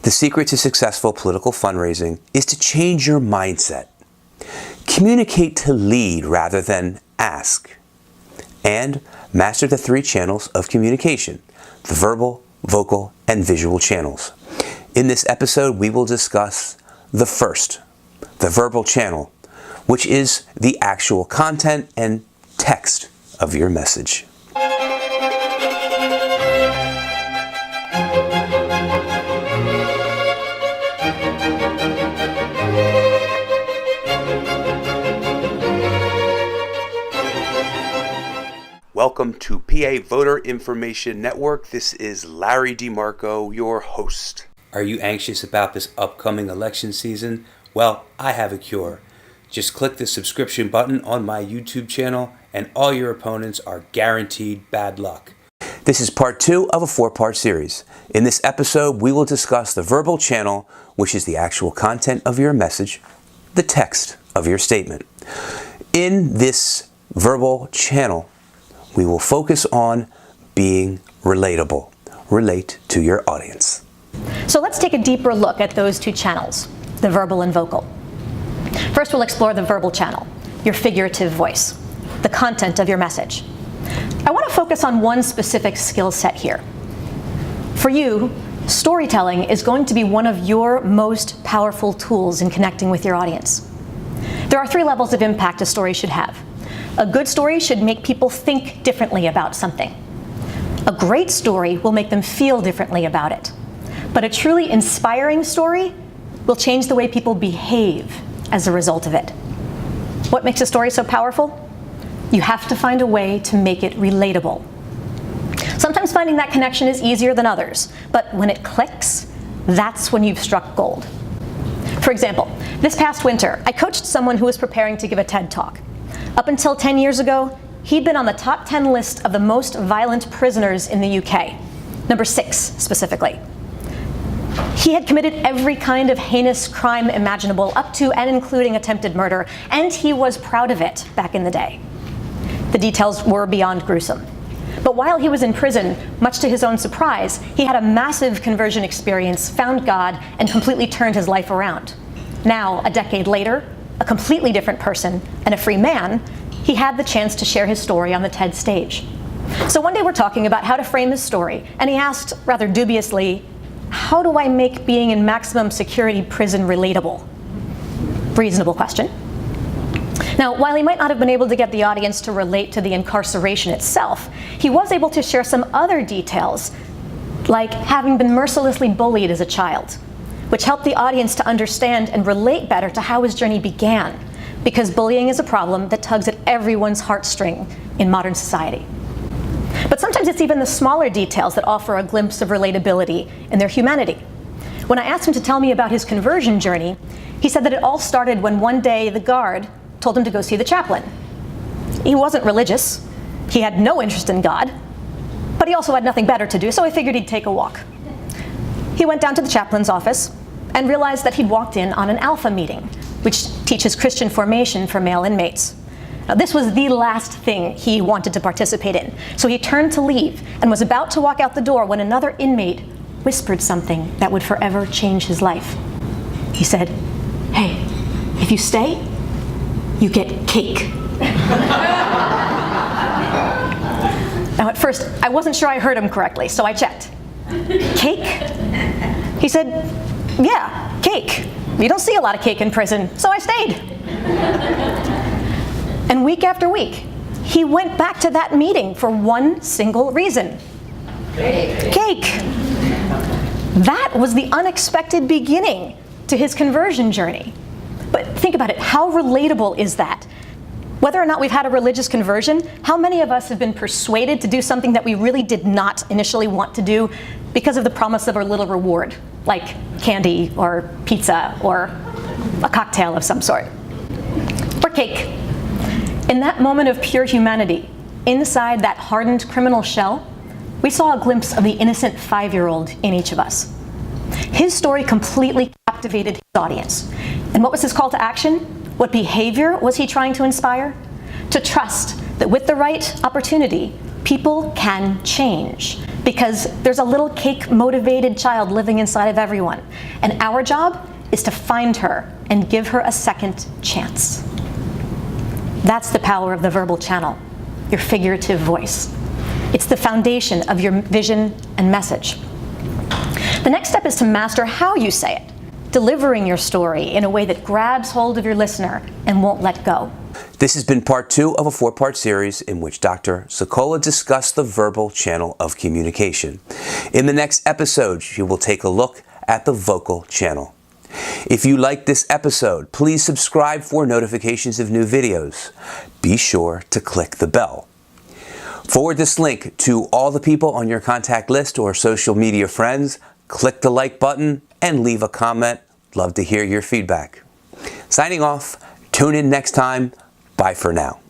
The secret to successful political fundraising is to change your mindset. Communicate to lead rather than ask. And master the 3 channels of communication: the verbal, vocal, and visual channels. In this episode, we will discuss the first, the verbal channel, which is the actual content and text of your message. Welcome to PA Voter Information Network. This is Larry DeMarco, your host. Are you anxious about this upcoming election season? Well, I have a cure. Just click the subscription button on my YouTube channel and all your opponents are guaranteed bad luck. This is part 2 of a 4-part series. In this episode, we will discuss the verbal channel, which is the actual content of your message, the text of your statement. In this verbal channel, we will focus on being relatable. Relate to your audience. So let's take a deeper look at those 2 channels, the verbal and vocal. First, we'll explore the verbal channel, your figurative voice, the content of your message. I want to focus on one specific skill set here. For you, storytelling is going to be one of your most powerful tools in connecting with your audience. There are 3 levels of impact a story should have. A good story should make people think differently about something. A great story will make them feel differently about it. But a truly inspiring story will change the way people behave as a result of it. What makes a story so powerful? You have to find a way to make it relatable. Sometimes finding that connection is easier than others, but when it clicks, that's when you've struck gold. For example, this past winter, I coached someone who was preparing to give a TED Talk. Up until 10 years ago, he'd been on the top 10 list of the most violent prisoners in the UK, number 6 specifically. He had committed every kind of heinous crime imaginable, up to and including attempted murder, and he was proud of it back in the day. The details were beyond gruesome. But while he was in prison, much to his own surprise, he had a massive conversion experience, found God, and completely turned his life around. Now, a decade later, a completely different person and a free man, he had the chance to share his story on the TED stage. So one day we're talking about how to frame his story, and he asked, rather dubiously, how do I make being in maximum security prison relatable? Reasonable question. Now, while he might not have been able to get the audience to relate to the incarceration itself, he was able to share some other details, like having been mercilessly bullied as a child, which helped the audience to understand and relate better to how his journey began, because bullying is a problem that tugs at everyone's heartstring in modern society. But sometimes it's even the smaller details that offer a glimpse of relatability in their humanity. When I asked him to tell me about his conversion journey, he said that it all started when one day the guard told him to go see the chaplain. He wasn't religious, he had no interest in God, but he also had nothing better to do, so I figured he'd take a walk. He went down to the chaplain's office and realized that he'd walked in on an alpha meeting, which teaches Christian formation for male inmates. Now, this was the last thing he wanted to participate in, so he turned to leave and was about to walk out the door when another inmate whispered something that would forever change his life. He said, "Hey, if you stay, you get cake." Now, at first, I wasn't sure I heard him correctly, so I checked. Cake? He said, "Yeah, cake. You don't see a lot of cake in prison," so I stayed. And week after week, he went back to that meeting for one single reason. Cake. That was the unexpected beginning to his conversion journey. But think about it, how relatable is that? Whether or not we've had a religious conversion, how many of us have been persuaded to do something that we really did not initially want to do because of the promise of a little reward, like candy or pizza or a cocktail of some sort? Or cake. In that moment of pure humanity, inside that hardened criminal shell, we saw a glimpse of the innocent 5-year-old in each of us. His story completely captivated his audience. And what was his call to action? What behavior was he trying to inspire? To trust that with the right opportunity, people can change. because there's a little cake-motivated child living inside of everyone, and our job is to find her and give her a second chance. That's the power of the verbal channel, your figurative voice. It's the foundation of your vision and message. The next step is to master how you say it, delivering your story in a way that grabs hold of your listener and won't let go. This has been part 2 of a 4-part series in which Dr. Sicola discussed the verbal channel of communication. In the next episode, she will take a look at the vocal channel. If you like this episode, please subscribe for notifications of new videos. Be sure to click the bell. Forward this link to all the people on your contact list or social media friends. Click the like button and leave a comment. Love to hear your feedback. Signing off. Tune in next time. Bye for now.